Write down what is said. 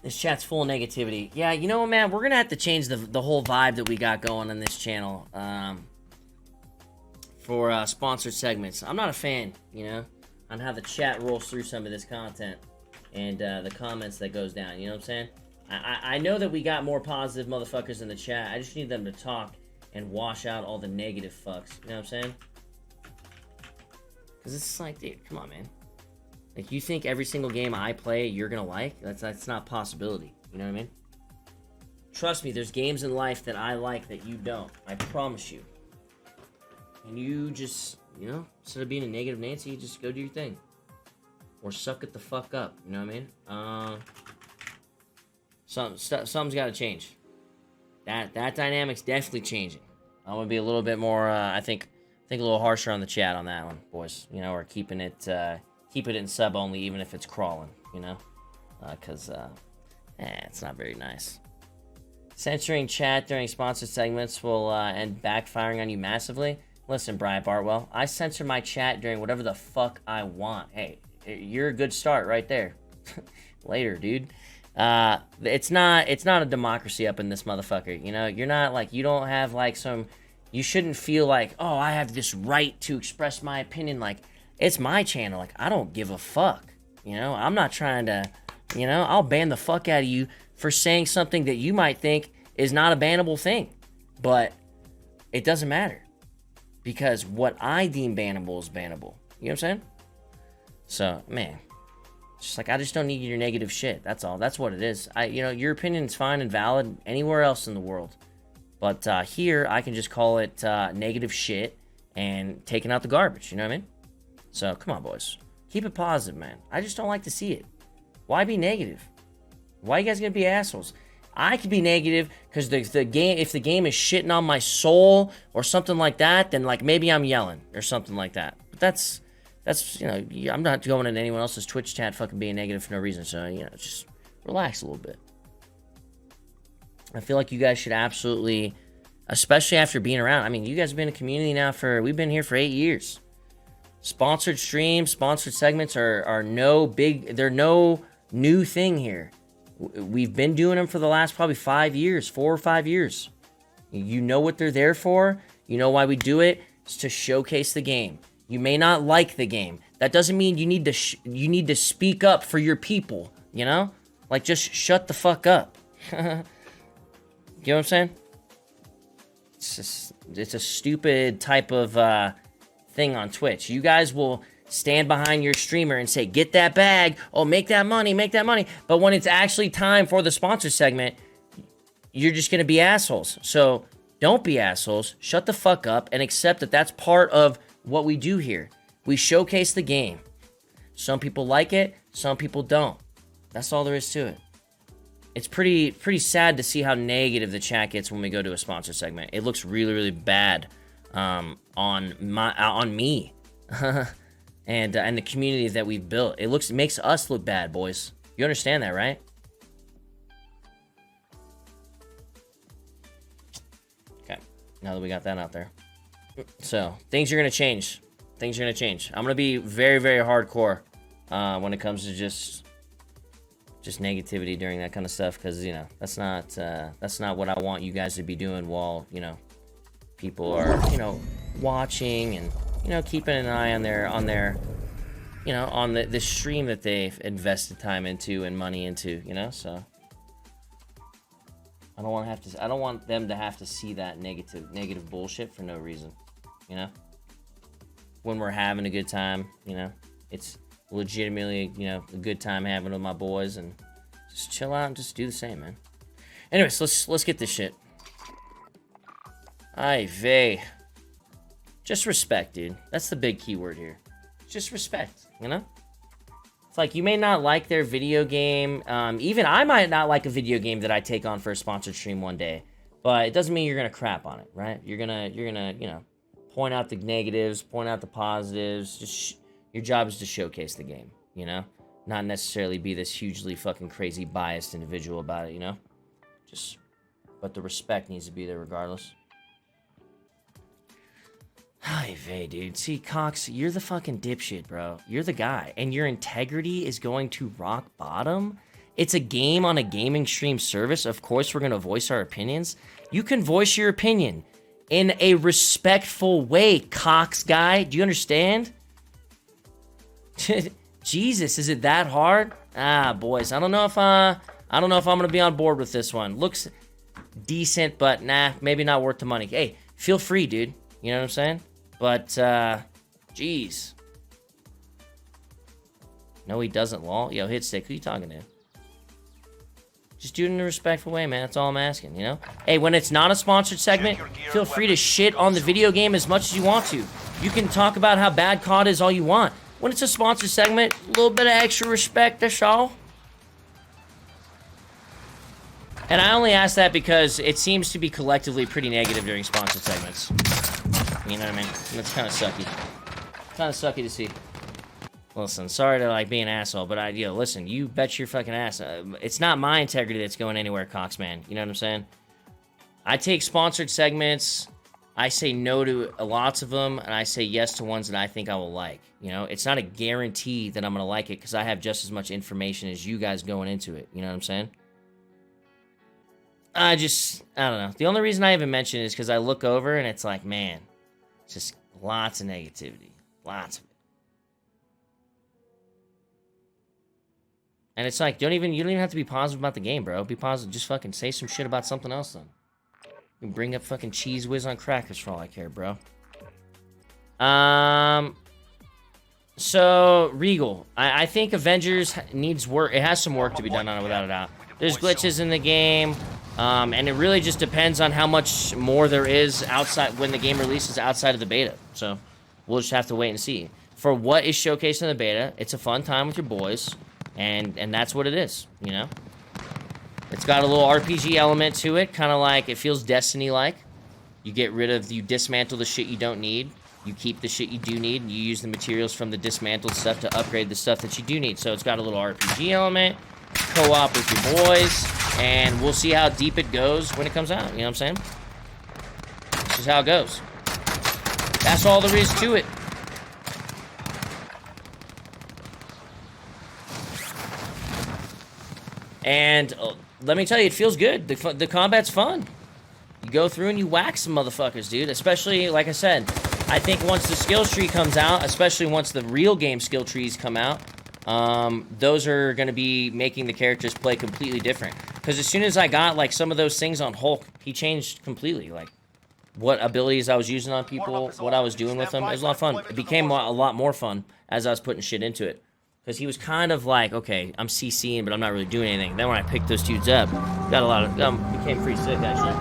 This chat's full of negativity. Yeah, you know what, man? We're gonna have to change the whole vibe that we got going on this channel for sponsored segments. I'm not a fan, you know, on how the chat rolls through some of this content and the comments that goes down. You know what I'm saying? I know that we got more positive motherfuckers in the chat. I just need them to talk and wash out all the negative fucks. You know what I'm saying? Because it's like, dude, come on, man. Like, you think every single game I play you're gonna like? That's not a possibility. You know what I mean? Trust me, there's games in life that I like that you don't. I promise you. And you just, you know, instead of being a negative Nancy, you just go do your thing. Or suck it the fuck up. You know what I mean? Something's gotta change. That dynamic's definitely changing. I'm gonna be a little bit more, I think a little harsher on the chat on that one, boys. You know, or keeping it in sub only, even if it's crawling, you know? Because, it's not very nice. Censoring chat during sponsored segments will end backfiring on you massively. Listen, Brian Bartwell, I censor my chat during whatever the fuck I want. Hey, you're a good start right there. Later, dude. It's not a democracy up in this motherfucker, you know? You're not, like, you don't have, like, you shouldn't feel like, oh, I have this right to express my opinion, like, it's my channel. Like, I don't give a fuck. You know, I'm not trying to, you know, I'll ban the fuck out of you for saying something that you might think is not a bannable thing. But it doesn't matter. Because what I deem bannable is bannable. You know what I'm saying? So, man. Just like, I just don't need your negative shit. That's all. That's what it is. You know, your opinion is fine and valid anywhere else in the world. But here, I can just call it negative shit and taking out the garbage. You know what I mean? So, come on, boys. Keep it positive, man. I just don't like to see it. Why be negative? Why are you guys gonna be assholes? I could be negative because if the game is shitting on my soul or something like that, then, like, maybe I'm yelling or something like that. But that's, you know, I'm not going in anyone else's Twitch chat fucking being negative for no reason. So, you know, just relax a little bit. I feel like you guys should absolutely, especially after being around. I mean, you guys have been in a community now we've been here for 8 years. Sponsored streams, sponsored segments are they're no new thing here. We've been doing them for the last probably 5 years, 4 or 5 years. You know what they're there for. You know why we do it. It's to showcase the game. You may not like the game. That doesn't mean you need to speak up for your people, you know? Like, just shut the fuck up. You know what I'm saying? It's a stupid type of thing on Twitch. You guys will stand behind your streamer and say, get that bag, oh, make that money. But when it's actually time for the sponsor segment, you're just gonna be assholes. So don't be assholes, shut the fuck up, and accept that that's part of what we do here. We showcase the game. Some people like it, some people don't. That's all there is to it. It's pretty sad to see how negative the chat gets when we go to a sponsor segment. It looks really, really bad on me and the community that we've built. It makes us look bad, boys. You understand that, right? Okay, now that we got that out there. So, things are going to change. I'm going to be very, very hardcore when it comes to just negativity during that kind of stuff, because, you know, that's not what I want you guys to be doing while, you know, people are, you know, watching and, you know, keeping an eye on their you know, on the stream that they've invested time into and money into, you know. So I don't want them to have to see that negative bullshit for no reason, you know. When we're having a good time, you know, it's legitimately, you know, a good time having with my boys, and just chill out and just do the same, man. Anyways, let's get this shit. Ay vey. Just respect, dude. That's the big key word here. Just respect, you know? It's like, you may not like their video game. Even I might not like a video game that I take on for a sponsored stream one day. But it doesn't mean you're gonna crap on it, right? You're gonna, you know, point out the negatives, point out the positives. Just your job is to showcase the game, you know? Not necessarily be this hugely fucking crazy biased individual about it, you know? But the respect needs to be there regardless. Hi, Vey, dude. See, Cox, you're the fucking dipshit, bro. You're the guy. And your integrity is going to rock bottom? It's a game on a gaming stream service. Of course, we're going to voice our opinions. You can voice your opinion in a respectful way, Cox guy. Do you understand? Jesus, is it that hard? Ah, boys, I don't know if I'm gonna be on board with this one. Looks decent, but nah, maybe not worth the money. Hey, feel free, dude. You know what I'm saying? But jeez. No, he doesn't, lol. Yo, Hitstick, who you talking to? Just do it in a respectful way, man. That's all I'm asking, you know? Hey, when it's not a sponsored segment, feel free to shit on the video game as much as you want to. You can talk about how bad COD is all you want. When it's a sponsored segment, a little bit of extra respect, that's all. And I only ask that because it seems to be collectively pretty negative during sponsored segments. You know what I mean? And that's kind of sucky. Kind of sucky to see. Listen, sorry to, like, be an asshole, but listen, you bet your fucking ass. It's not my integrity that's going anywhere, Cox, man. You know what I'm saying? I take sponsored segments. I say no to lots of them, and I say yes to ones that I think I will like. You know, it's not a guarantee that I'm going to like it because I have just as much information as you guys going into it. You know what I'm saying? I don't know. The only reason I even mention it is because I look over and it's like, man, it's just lots of negativity. Lots of it. And it's like, you don't even have to be positive about the game, bro. Be positive. Just fucking say some shit about something else, then. You can bring up fucking Cheese Whiz on crackers for all I care, bro. So, Regal. I think Avengers needs work. It has some work to be done on it, without a doubt. There's glitches in the game. And it really just depends on how much more there is outside when the game releases outside of the beta. So, we'll just have to wait and see. For what is showcased in the beta, it's a fun time with your boys. And that's what it is, you know? It's got a little RPG element to it, kind of like, it feels Destiny-like. You dismantle the shit you don't need. You keep the shit you do need, and you use the materials from the dismantled stuff to upgrade the stuff that you do need. So it's got a little RPG element, co-op with your boys, and we'll see how deep it goes when it comes out, you know what I'm saying? This is how it goes. That's all there is to it. And let me tell you, it feels good. The combat's fun. You go through and you whack some motherfuckers, dude. Especially, like I said, I think once the skill tree comes out, especially once the real game skill trees come out, those are going to be making the characters play completely different. Because as soon as I got, like, some of those things on Hulk, he changed completely. Like, what abilities I was using on people, what I was doing with them. It was a lot of fun. It became a lot more fun as I was putting shit into it. Because he was kind of like, okay, I'm CCing, but I'm not really doing anything. Then when I picked those dudes up, became pretty sick, actually.